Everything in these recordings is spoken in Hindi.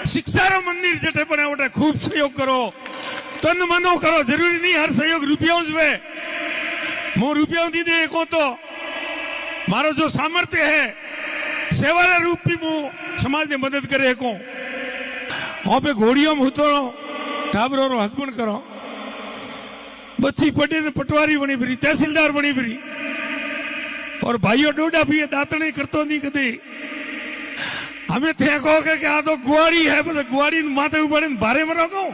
शिक्षा रो मंदिर जटे बने वटे खूब सहयोग करो, तन मनो करो। जरूरी नहीं हर सहयोग रुपया जुए। मो रुपया दी दे को तो मारो जो सामर्थ्य है सेवा रूप भी मु समाज ने मदद करे को। वहां पे घोड़ियों में उतरो, टाबरों रो हकमन करो। बच्ची पटे ने पटवारी बनी फिरी, तहसीलदार बनी फिरी, और भाइयों डोडा भी दातने करतो नहीं कदे। हमें थे कहो कि आ तो गुआड़ी है, बस गुआड़ी माथे उबड़े भारे में रखो।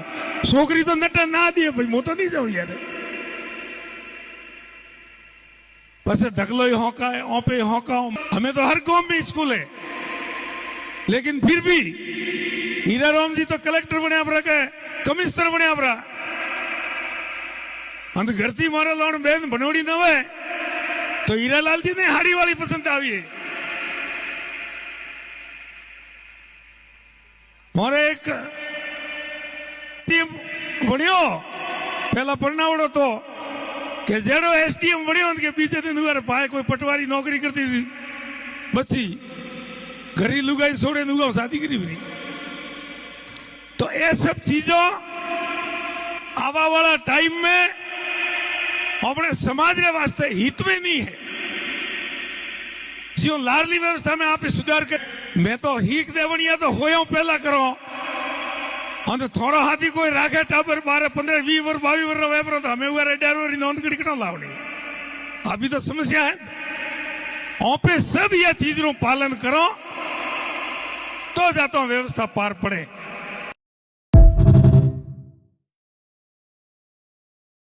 छोकरी तो नटा ना दिए भाई, मो तो नहीं जाऊं यार। बस धकलो ही होका है, ओपे होका। हमें तो हर गांव में स्कूल है, लेकिन फिर भी हीरा राम जी तो कलेक्टर बने आप रखे, कमिश्नर बने आप रहा। अंत घरती मारा लौण बेन बनोड़ी न हुए तो हीरालाल जी ने हाड़ी वाली पसंद आई है। मारे एक टीम बनियो पहला पढ़नावड़ो तो कि जेड़ो एसडीएम बनियो के बीजे दिन हुआ भाई कोई पटवारी नौकरी करती थी बच्ची घरी लुगाई छोड़े नुगा शादी करी भी। तो ये सब चीजों आवा वाला टाइम में अपने समाज के वास्ते हित में नहीं है। जो लाडली व्यवस्था में आप सुधार कर, मैं तो हीक देवनिया तो होयो पहला करो। और थोड़ा हाथी कोई राखे टाबर 12 15 20 वर 22 वर वेपर तो हमें हुआ ड्राइवर नॉन क्रिकेट लावनी। अभी तो समस्या है। पे सब यह चीजों पालन करो तो जाता व्यवस्था पार पड़े।